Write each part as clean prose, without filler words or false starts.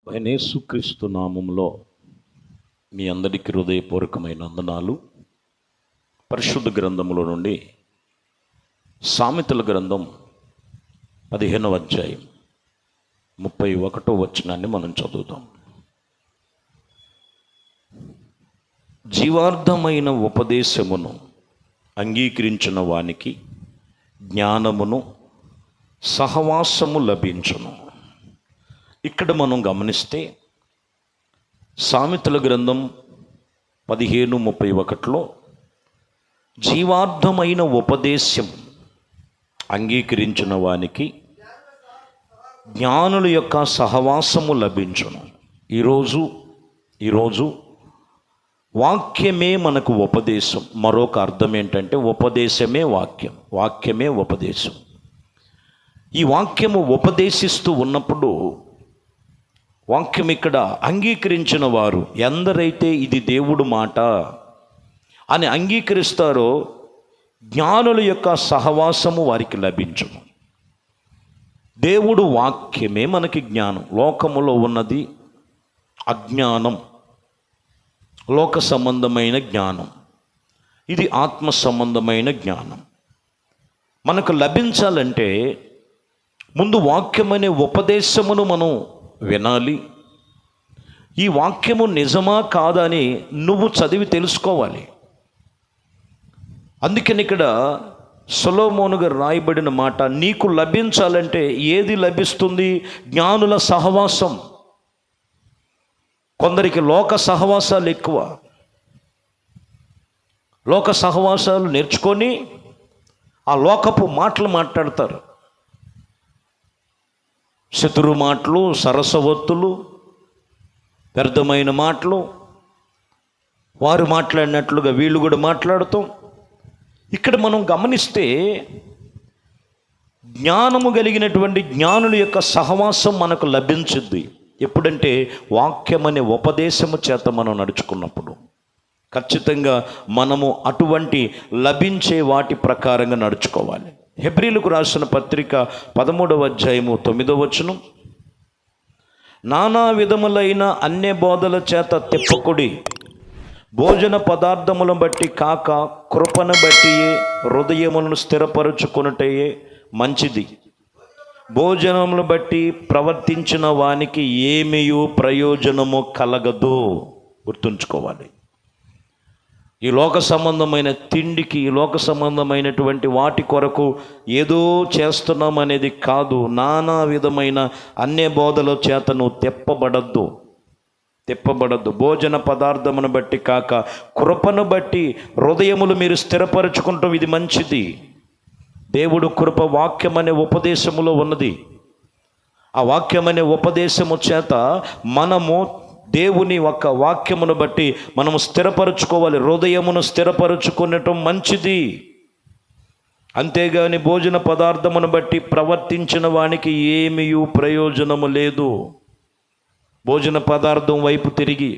ఆయన యేసుక్రీస్తు నామములో మీ అందరికీ హృదయపూర్వకమైన వందనాలు. పరిశుద్ధ గ్రంథములో నుండి సామెతల గ్రంథం 15వ అధ్యాయం 31వ వచనాన్ని మనం చదువుతాం. జీవార్థమైన ఉపదేశమును అంగీకరించిన వానికి జ్ఞానమును సహవాసము లభించును. ఇక్కడ మనం గమనిస్తే సామెతల గ్రంథం 15:31లో జీవార్థమైన ఉపదేశం అంగీకరించిన వానికి జ్ఞానుల యొక్క సహవాసము లభించును. ఈరోజు వాక్యమే మనకు ఉపదేశం. మరొక అర్థం ఏంటంటే ఉపదేశమే వాక్యం, వాక్యమే ఉపదేశం. ఈ వాక్యము ఉపదేశిస్తూ ఉన్నప్పుడు వాక్యం ఇక్కడ అంగీకరించిన వారు ఎందరైతే ఇది దేవుడు మాట అని అంగీకరిస్తారో జ్ఞానుల యొక్క సహవాసము వారికి లభించును. దేవుడు వాక్యమే మనకి జ్ఞానం. లోకములో ఉన్నది అజ్ఞానం, లోక సంబంధమైన జ్ఞానం. ఇది ఆత్మ సంబంధమైన జ్ఞానం. మనకు లభించాలంటే ముందు వాక్యం అనే ఉపదేశమును మనం వినాలి. ఈ వాక్యము నిజమా కాదా అని నువ్వు చదివి తెలుసుకోవాలి. అందుకని ఇక్కడ సొలొమోనుగా రాయబడిన మాట, నీకు లభించాలంటే ఏది లభిస్తుంది? జ్ఞానుల సహవాసం. కొందరికి లోక సహవాసాలు ఎక్కువ. లోక సహవాసాలు నేర్చుకొని ఆ లోకపు మాటలు మాట్లాడతారు. శత్రు మాటలు, సరసవత్తులు, వ్యర్థమైన మాటలు. వారు మాట్లాడినట్లుగా వీళ్ళు కూడా మాట్లాడుతాం. ఇక్కడ మనం గమనిస్తే జ్ఞానము కలిగినటువంటి జ్ఞానుల యొక్క సహవాసం మనకు లభించుద్ది. ఎప్పుడంటే వాక్యం అనే ఉపదేశము చేత మనం నడుచుకున్నప్పుడు. ఖచ్చితంగా మనము అటువంటి లభించే వాటి ప్రకారంగా నడుచుకోవాలి. హెబ్రీలకు రాసిన పత్రిక 13వ అధ్యాయము 9వ వచనం, నానా విధములైన అన్య బోధల చేత తిప్పకుడి, భోజన పదార్థములను బట్టి కాక కృపను బట్టియే హృదయములను స్థిరపరచుకొనుటయే మంచిది. భోజనములను బట్టి ప్రవర్తించిన వానికి ఏమీయూ ప్రయోజనము కలగదు. గుర్తుంచుకోవాలి. ఈ లోక సంబంధమైన తిండికి, ఈ లోక సంబంధమైనటువంటి వాటి కొరకు ఏదో చేస్తున్నాం అనేది కాదు. నానా విధమైన అన్య బోధల చేత నువ్వు తిప్పబడద్దు. భోజన పదార్థమును బట్టి కాక కృపను బట్టి హృదయములు మీరు స్థిరపరచుకుంటాం, ఇది మంచిది. దేవుడు కృప వాక్యం అనే ఉపదేశములో ఉన్నది. ఆ వాక్యం అనే ఉపదేశము చేత మనము దేవుని ఒక వాక్యమును బట్టి మనము స్థిరపరచుకోవాలి. హృదయమును స్థిరపరచుకునటం మంచిది. అంతేగాని భోజన పదార్థమును బట్టి ప్రవర్తించిన వానికి ఏమీ ప్రయోజనము లేదు. భోజన పదార్థం వైపు తిరిగి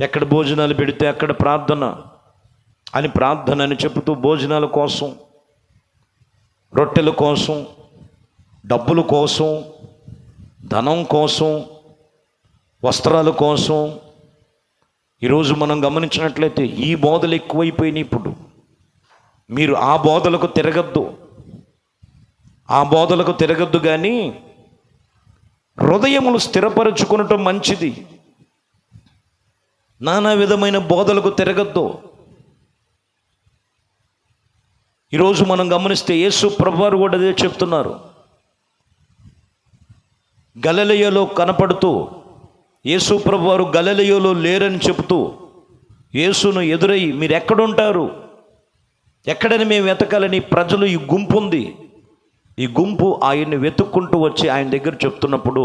ఎక్కడ భోజనాలు పెడితే అక్కడ ప్రార్థన అని చెబుతూ భోజనాల కోసం, రొట్టెల కోసం, డబ్బుల కోసం, ధనం కోసం, వస్త్రాల కోసం ఈరోజు మనం గమనించినట్లయితే ఈ బోధలు ఎక్కువైపోయినాయి. ఇప్పుడు మీరు ఆ బోధలకు తిరగద్దు కానీ హృదయములు స్థిరపరచుకునటం మంచిది. నానా విధమైన బోధలకు తిరగద్దు. ఈరోజు మనం గమనిస్తే యేసు ప్రభువారు కూడా అదే చెప్తున్నారు. గలిలయలో కనపడుతూ యేసు ప్రభువారు గలిలయలో లేరని చెబుతూ యేసును ఎదురయ్యి మీరు ఎక్కడుంటారు, ఎక్కడని మేము వెతకాలని ప్రజలు ఈ గుంపు ఉంది. ఈ గుంపు ఆయన్ని వెతుక్కుంటూ వచ్చి ఆయన దగ్గర చెప్తున్నప్పుడు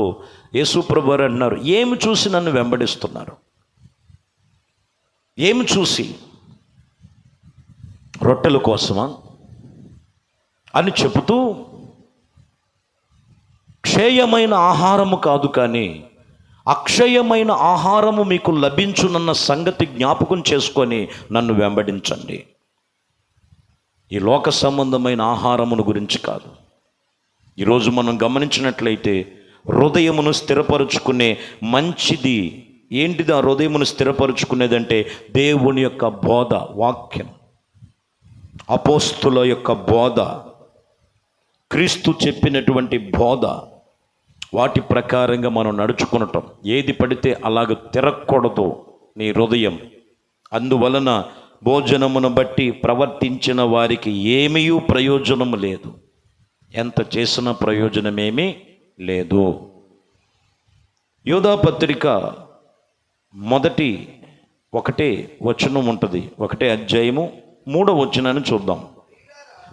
యేసు ప్రభువారు అన్నారు, ఏమి చూసి నన్ను వెంబడిస్తున్నారు? ఏమి చూసి? రొట్టెల కోసమా అని చెబుతూ, క్షయమైన ఆహారము కాదు కానీ అక్షయమైన ఆహారము మీకు లభించునన్న సంగతి జ్ఞాపకం చేసుకొని నన్ను వెంబడించండి. ఈ లోక సంబంధమైన ఆహారమును గురించి కాదు. ఈరోజు మనం గమనించినట్లయితే హృదయమును స్థిరపరుచుకునే మంచిది. ఏంటిది ఆ హృదయమును స్థిరపరుచుకునేదంటే దేవుని యొక్క బోధ, వాక్యం, అపోస్తుల యొక్క బోధ, క్రీస్తు చెప్పినటువంటి బోధ, వాటి ప్రకారంగా మనం నడుచుకునటం. ఏది పడితే అలాగ తిరగకూడదు నీ హృదయం. అందువలన భోజనమును బట్టి ప్రవర్తించిన వారికి ఏమీ ప్రయోజనము లేదు, ఎంత చేసినా ప్రయోజనమేమీ లేదు. యోధా పత్రిక మొదటి 1 వచనం ఉంటుంది, 1 అధ్యాయము 3వ వచనాన్ని చూద్దాం.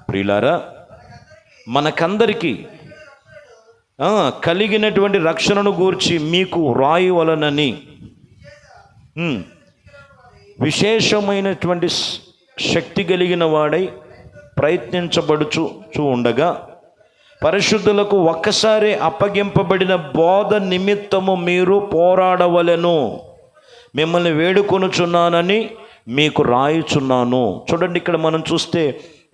ప్రియులారా, మనకందరికీ కలిగినటువంటి రక్షణను గూర్చి మీకు రాయవలనని విశేషమైనటువంటి శక్తి కలిగిన వాడై ప్రయత్నించబడుచు ఉండగా, పరిశుద్ధులకు ఒక్కసారి అప్పగింపబడిన బోధ నిమిత్తము మీరు పోరాడవలెను, మిమ్మల్ని వేడుకొనుచున్నానని మీకు రాయుచున్నాను. చూడండి, ఇక్కడ మనం చూస్తే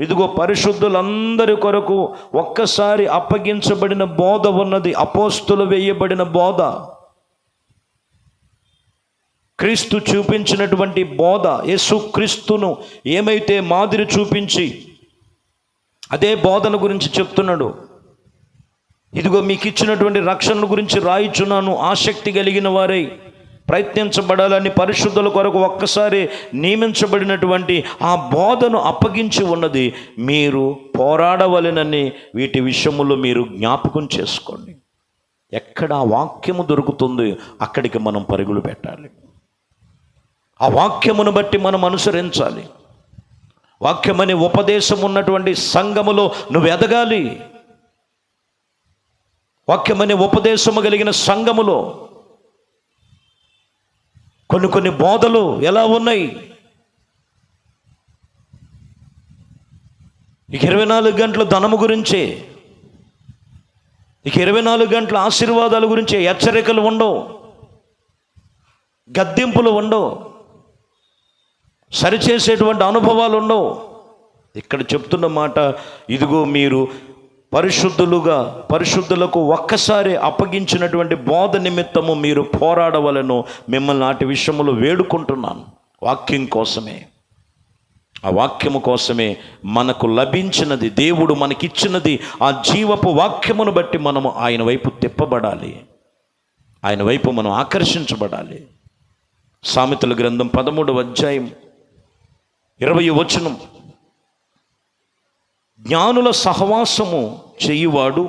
ఇదిగో పరిశుద్ధులందరి కొరకు ఒక్కసారి అప్పగించబడిన బోధ ఉన్నది. అపోస్తులు వేయబడిన బోధ, క్రీస్తు చూపించినటువంటి బోధ. యేసు క్రీస్తును ఏమైతే మాదిరి చూపించి అదే బోధన గురించి చెప్తున్నాడు. ఇదిగో మీకు ఇచ్చినటువంటి రక్షణ గురించి రాయిచున్నాను, ఆసక్తి కలిగిన వారై ప్రయత్నించబడాలని పరిశుద్ధుల కొరకు ఒక్కసారి నియమించబడినటువంటి ఆ బోధను అప్పగించి ఉన్నది. మీరు పోరాడవలెనని వీటి విషయములో మీరు జ్ఞాపకం చేసుకోండి. ఎక్కడ ఆ వాక్యము దొరుకుతుంది అక్కడికి మనం పరుగులు పెట్టాలి. ఆ వాక్యమును బట్టి మనం అనుసరించాలి. వాక్యమనే ఉపదేశం ఉన్నటువంటి సంఘములో నువ్వు ఎదగాలి. వాక్యమనే ఉపదేశము కలిగిన సంఘములో కొన్ని బోధలు ఎలా ఉన్నాయి? ఇక 24 గంటలు ధనము గురించే, ఇక 24 గంటల ఆశీర్వాదాల గురించే. హెచ్చరికలు ఉండవు, గద్దింపులు ఉండవు, సరిచేసేటువంటి అనుభవాలు ఉండవు. ఇక్కడ చెప్తున్న మాట, ఇదిగో మీరు పరిశుద్ధులకు ఒక్కసారి అప్పగించినటువంటి బోధ నిమిత్తము మీరు పోరాడవలను, మిమ్మల్ని నాటి విషయములు వేడుకుంటున్నాను. వాక్యం కోసమే, ఆ వాక్యము కోసమే మనకు లభించినది, దేవుడు మనకిచ్చినది ఆ జీవపు వాక్యమును బట్టి మనము ఆయన వైపు తిప్పబడాలి, ఆయన వైపు మనం ఆకర్షించబడాలి. సామెతల గ్రంథం 13వ అధ్యాయం 20వ వచనం, జ్ఞానుల సహవాసము చేయువాడు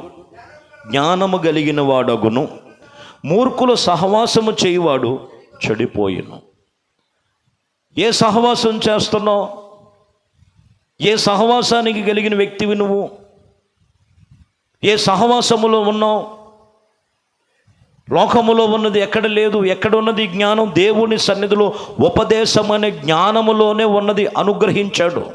జ్ఞానము కలిగిన వాడగును, మూర్ఖుల సహవాసము చేయువాడు చెడిపోయిను. ఏ సహవాసం చేస్తున్నావు? ఏ సహవాసానికి కలిగిన వ్యక్తివి నువ్వు? ఏ సహవాసములో ఉన్నావు? లోకములో ఉన్నది ఎక్కడ లేదు. ఎక్కడ ఉన్నది జ్ఞానం? దేవుని సన్నిధిలో ఉపదేశం అనే జ్ఞానములోనే ఉన్నది, అనుగ్రహించాడు.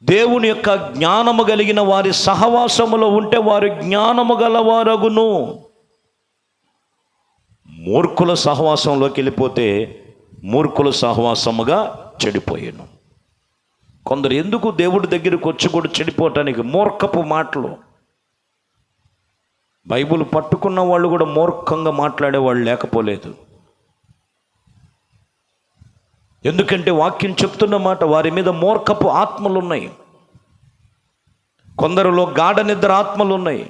దేవుని యొక్క జ్ఞానము కలిగిన వారి సహవాసములో ఉంటే వారి జ్ఞానము గలవారగును. మూర్ఖుల సహవాసంలోకి వెళ్ళిపోతే మూర్ఖుల సహవాసముగా చెడిపోయాను. కొందరు ఎందుకు దేవుడి దగ్గరికి వచ్చి కూడా చెడిపోవటానికి? మూర్ఖపు మాటలు. బైబిల్ పట్టుకున్న వాళ్ళు కూడా మూర్ఖంగా మాట్లాడేవాళ్ళు లేకపోలేదు. ఎందుకంటే వాక్యం చెప్తున్న మాట, వారి మీద మూర్ఖపు ఆత్మలు ఉన్నాయి. కొందరిలో గాఢ నిద్ర ఆత్మలు ఉన్నాయి,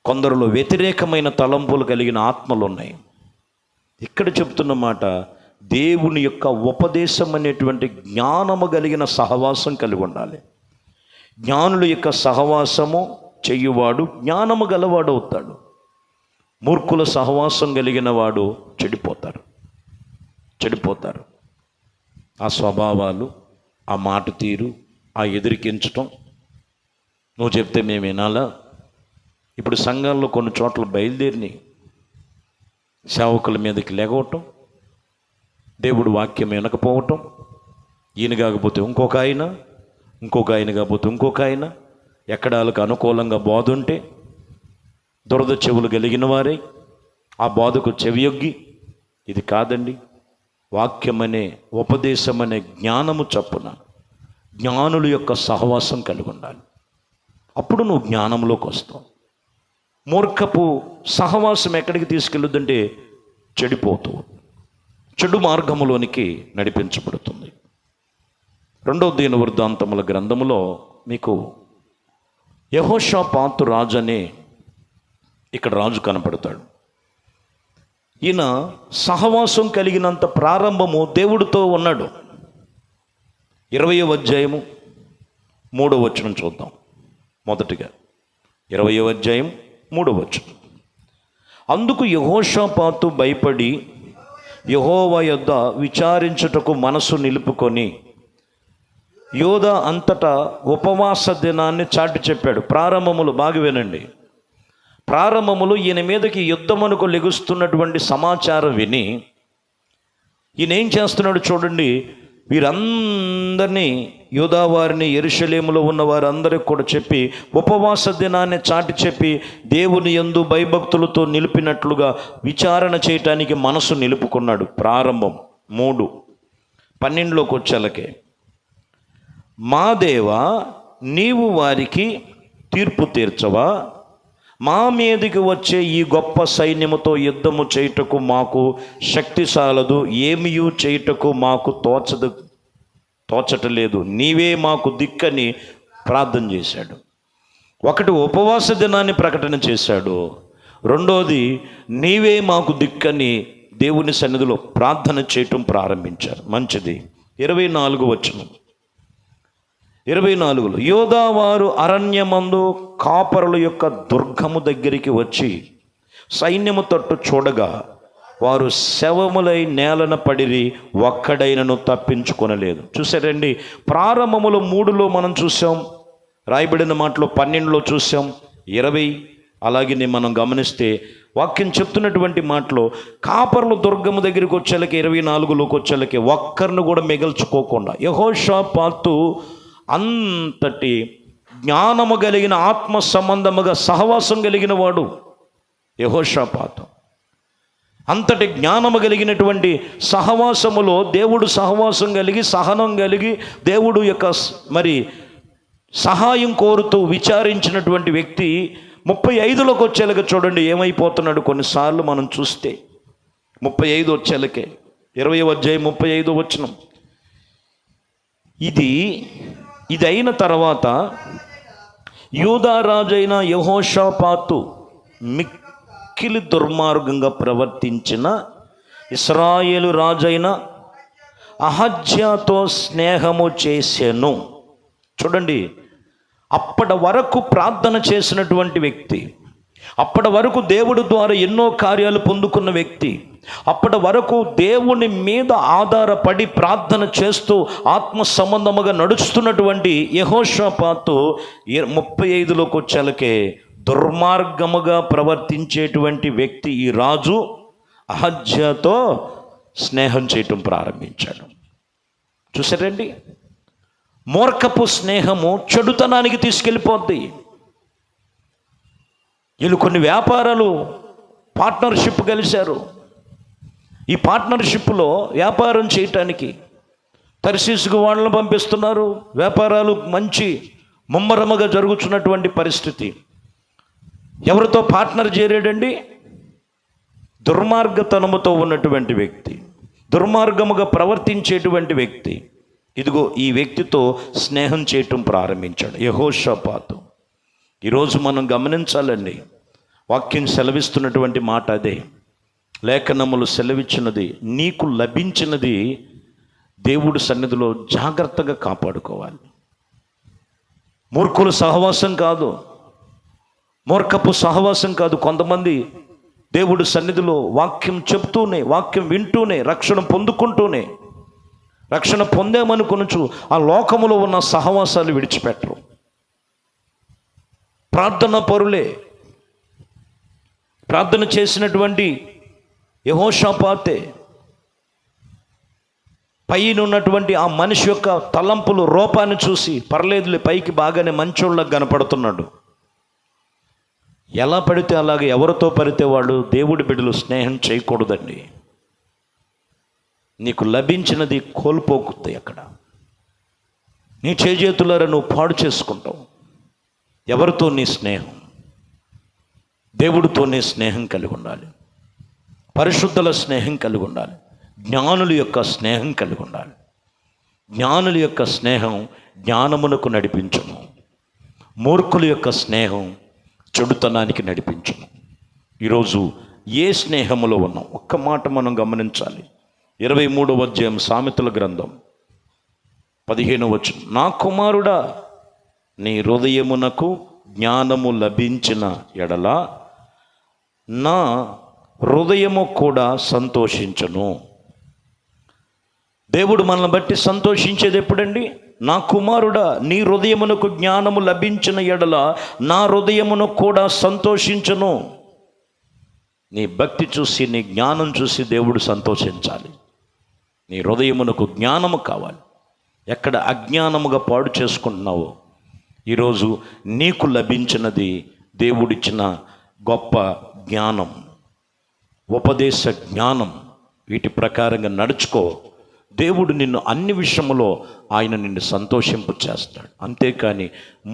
కొందరిలో వ్యతిరేకమైన తలంపులు కలిగిన ఆత్మలు ఉన్నాయి. ఇక్కడ చెప్తున్న మాట, దేవుని యొక్క ఉపదేశం అనేటువంటి జ్ఞానము కలిగిన సహవాసం కలిగి ఉండాలి. జ్ఞానుల యొక్క సహవాసము చెయ్యువాడు జ్ఞానము గలవాడు అవుతాడు. మూర్ఖుల సహవాసం కలిగిన వాడు చెడిపోతారు. ఆ స్వభావాలు, ఆ మాట తీరు, ఆ ఎదిరికించటం, నువ్వు చెప్తే మేము వినాలా? ఇప్పుడు సంఘాల్లో కొన్ని చోట్ల బయలుదేరినాయి. సేవకుల మీదకి లెగవటం, దేవుడు వాక్యం వినకపోవటం, ఈయన కాకపోతే ఇంకొక ఆయన, కాకపోతే ఇంకొక ఆయన, ఎక్కడ వాళ్ళకు అనుకూలంగా బోధ ఉంటే దురద చెవులు కలిగిన వారే ఆ బోధకు చెవియొగ్గి, ఇది కాదండి, వాక్యమనే ఉపదేశమనే జ్ఞానము చప్పున జ్ఞానుల యొక్క సహవాసం కలిగి ఉండాలి. అప్పుడు నువ్వు జ్ఞానంలోకి వస్తావు. మూర్ఖపు సహవాసం ఎక్కడికి తీసుకెళ్ళుద్దంటే చెడిపోతూ చెడు మార్గములోనికి నడిపించబడుతుంది. 2వ దినవృత్తాంతముల గ్రంథములో మీకు యెహోషాపాతు రాజు అనే ఇక్కడ రాజు కనపడతాడు. ఈయన సహవాసం కలిగినంత ప్రారంభము దేవుడితో ఉన్నాడు. 20వ అధ్యాయము 3వ వచనం చూద్దాం. మొదటిగా 20వ అధ్యాయం 3వ వచనం. అందుకు యెహోషాపాతు భయపడి యెహోవా యొద్ద విచారించుటకు మనసు నిలుపుకొని యోధా అంతటా ఉపవాస దినాన్ని చాటి చెప్పాడు. ప్రారంభములు బాగా వినండి. ప్రారంభములు ఈయన మీదకి యుద్ధమునకు లెగుస్తున్నటువంటి సమాచారం విని ఈయన ఏం చేస్తున్నాడు చూడండి. వీరందరినీ యూదా వారిని యెరూషలేములో ఉన్న వారందరికి కూడా చెప్పి ఉపవాస దినాన్ని చాటి చెప్పి దేవుని యందు భయభక్తులతో నిలిపినట్లుగా విచారణ చేయటానికి మనసు నిలుపుకున్నాడు. ప్రారంభం 3:12లోకి వచ్చేలకే, మా దేవా నీవు వారికి తీర్పు తీర్చవా? మా మీదికి వచ్చే ఈ గొప్ప సైన్యముతో యుద్ధము చేయుటకు మాకు శక్తి సాలదు, ఏమియూ చేయుటకు మాకు తోచటలేదు, నీవే మాకు దిక్కని ప్రార్థన చేశాడు. ఒకటి ఉపవాస దినాన్ని ప్రకటన చేశాడు. రెండోది నీవే మాకు దిక్కని దేవుని సన్నిధిలో ప్రార్థన చేయటం ప్రారంభించారు. మంచిది. 24 వచనం. 24లో యోధా వారు అరణ్యమందు కాపరుల యొక్క దుర్గము దగ్గరికి వచ్చి సైన్యము తట్టు చూడగా వారు శవములై నేలన పడిరి, ఒక్కడైనను తప్పించుకొనలేదు. చూసారండి, ప్రారంభములో 3లో మనం చూసాం, రాయబడిన మాటలో 12లో చూసాం, 20 అలాగే మనం గమనిస్తే వాక్యం చెప్తున్నటువంటి మాటలో కాపరుల దుర్గము దగ్గరికి వచ్చేలకి 24లోకి వచ్చేలకి ఒక్కరిని కూడా మిగల్చుకోకుండా యెహోషాపాతు అంతటి జ్ఞానము కలిగిన ఆత్మ సంబంధముగా సహవాసం కలిగిన వాడు. యెహోషాపాతు అంతటి జ్ఞానము కలిగినటువంటి సహవాసములో దేవుడు సహవాసం కలిగి సహనం కలిగి దేవుడు యొక్క మరి సహాయం కోరుతూ విచారించినటువంటి వ్యక్తి 35లోకి వచ్చేలాగా చూడండి ఏమైపోతున్నాడు. కొన్నిసార్లు మనం చూస్తే 35 వచ్చేలకే 20వ అధ్యాయం 35వ వచనం. ఇది అయిన తర్వాత యూదా రాజైన యెహోషాపాతు మిక్కిలి దుర్మార్గంగా ప్రవర్తించిన ఇశ్రాయేలు రాజైన అహజ్యాతో స్నేహము చేసెను. చూడండి, అప్పటి వరకు ప్రార్థన చేసినటువంటి వ్యక్తి, అప్పటి వరకు దేవుడి ద్వారా ఎన్నో కార్యాలు పొందుకున్న వ్యక్తి, అప్పటి వరకు దేవుని మీద ఆధారపడి ప్రార్థన చేస్తూ ఆత్మ సంబంధముగా నడుస్తున్నటువంటి యెహోషాపాతు 35లోకి వచ్చేలకే దుర్మార్గముగా ప్రవర్తించేటువంటి వ్యక్తి ఈ రాజు అహజ్యాతో స్నేహం చేయటం ప్రారంభించాడు. చూసారండి, మూర్ఖపు స్నేహము చెడుతనానికి తీసుకెళ్ళిపోద్ది. వీళ్ళు కొన్ని వ్యాపారాలు పార్ట్నర్షిప్ కలిశారు. ఈ పార్ట్నర్షిప్లో వ్యాపారం చేయటానికి తర్షీసుకు వాళ్ళను పంపిస్తున్నారు. వ్యాపారాలు మంచి ముమ్మరముగా జరుగుతున్నటువంటి పరిస్థితి. ఎవరితో పార్ట్నర్ చేరాడండి? దుర్మార్గతనముతో ఉన్నటువంటి వ్యక్తి, దుర్మార్గముగా ప్రవర్తించేటువంటి వ్యక్తి. ఇదిగో ఈ వ్యక్తితో స్నేహం చేయటం ప్రారంభించాడు యెహోషాపాతు. ఈరోజు మనం గమనించాలండి, వాక్యం సెలవిస్తున్నటువంటి మాట అదే. లేఖనములు సెలవిచ్చినది, నీకు లభించినది దేవుడి సన్నిధిలో జాగ్రత్తగా కాపాడుకోవాలి. మూర్ఖుల సహవాసం కాదు, మూర్ఖపు సహవాసం కాదు. కొంతమంది దేవుడి సన్నిధిలో వాక్యం చెప్తూనే, వాక్యం వింటూనే, రక్షణ పొందుకుంటూనే, రక్షణ పొందామనుకొనుచు ఆ లోకములో ఉన్న సహవాసాలు విడిచిపెట్టరు. ప్రార్థన పరులే. ప్రార్థన చేసినటువంటి యెహోషాపాతే పైన ఉన్నటువంటి ఆ మనిషి యొక్క తలంపులు రూపాన్ని చూసి పర్లేదులే, పైకి బాగానే మంచోళ్ళకి కనపడుతున్నాడు. ఎలా పడితే అలాగే ఎవరితో పడితే వాడు దేవుడి బిడ్డలు స్నేహం చేయకూడదండి. నీకు లభించినది కోల్పోకుద్ది. అక్కడ నీ చేజేతులారా నువ్వు పాడు చేసుకుంటావు. ఎవరితో నీ స్నేహం? దేవుడితోనే స్నేహం కలిగి ఉండాలి, పరిశుద్ధుల స్నేహం కలిగి ఉండాలి, జ్ఞానుల యొక్క స్నేహం కలిగి ఉండాలి. జ్ఞానుల యొక్క స్నేహం జ్ఞానమునకు నడిపించును, మూర్ఖుల యొక్క స్నేహం చెడుతనానికి నడిపించును. ఈరోజు ఏ స్నేహములో ఉన్నాం? ఒక్క మాట మనం గమనించాలి. 23వ అధ్యాయం సామెతల గ్రంథం 15వ వచనం, నా కుమారుడా, నీ హృదయమునకు జ్ఞానము లభించిన ఎడల నా హృదయము కూడా సంతోషించును. దేవుడు మనల్ని బట్టి సంతోషించేది ఎప్పుడండి? నా కుమారుడా, నీ హృదయమునకు జ్ఞానము లభించిన ఎడల నా హృదయమును కూడా సంతోషించును. నీ భక్తి చూసి, నీ జ్ఞానం చూసి దేవుడు సంతోషించాలి. నీ హృదయమునకు జ్ఞానము కావాలి. ఎక్కడ అజ్ఞానముగా పాడు చేసుకుంటున్నావో, ఈరోజు నీకు లభించినది దేవుడిచ్చిన గొప్ప జ్ఞానం, ఉపదేశ జ్ఞానం. వీటి ప్రకారంగా నడుచుకో. దేవుడు నిన్ను అన్ని విషయములో ఆయన నిన్ను సంతోషింపు చేస్తాడు. అంతేకాని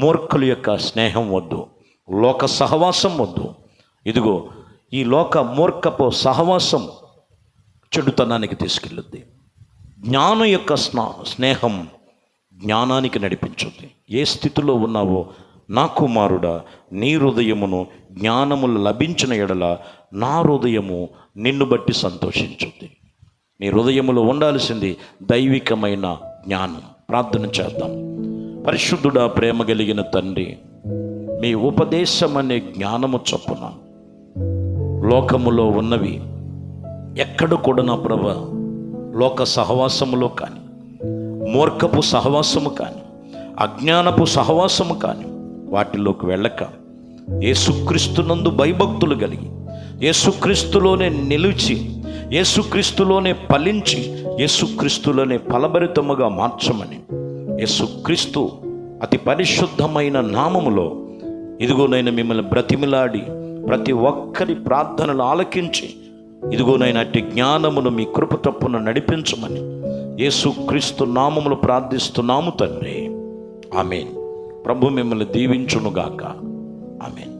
మూర్ఖుల యొక్క స్నేహం వద్దు, లోక సహవాసం వద్దు. ఇదిగో ఈ లోక మూర్ఖపు సహవాసం చెడుతనానికి తీసుకెళ్ళుద్ది. జ్ఞానం యొక్క స్నేహం జ్ఞానానికి నడిపించుద్ది. ఏ స్థితిలో ఉన్నావో, నా కుమారుడా, నీ హృదయమును జ్ఞానములు లభించిన ఎడల నా హృదయము నిన్ను బట్టి సంతోషించుద్ది. నీ హృదయములో ఉండాల్సింది దైవికమైన జ్ఞానం. ప్రార్థన చేద్దాం. పరిశుద్ధుడా, ప్రేమ కలిగిన తండ్రి, మీ ఉపదేశం అనే జ్ఞానము చొప్పున లోకములో ఉన్నవి ఎక్కడ కూడా నా ప్రభు, లోక సహవాసములో కానీ, మూర్ఖపు సహవాసము కానీ, అజ్ఞానపు సహవాసము కానీ వాటిలోకి వెళ్ళక యేసుక్రీస్తునందు భయభక్తులు కలిగి, యేసుక్రీస్తులోనే నిలిచి, యేసుక్రీస్తులోనే ఫలించి, యేసుక్రీస్తులోనే ఫలభరితముగా మార్చమని యేసుక్రీస్తు అతి పరిశుద్ధమైన నామములో ఇదిగోనైనా మిమ్మల్ని బ్రతిమిలాడి ప్రతి ఒక్కరి ప్రార్థనలు ఆలకించి, ఇదిగోనైనా అట్టి జ్ఞానమును మీ కృప తప్పున నడిపించమని యేసుక్రీస్తు నామములో ప్రార్థిస్తున్నాము తండ్రి. ఆమేన్. ప్రభు మిమ్మల్ని దీవించునుగాక. ఆమేన్.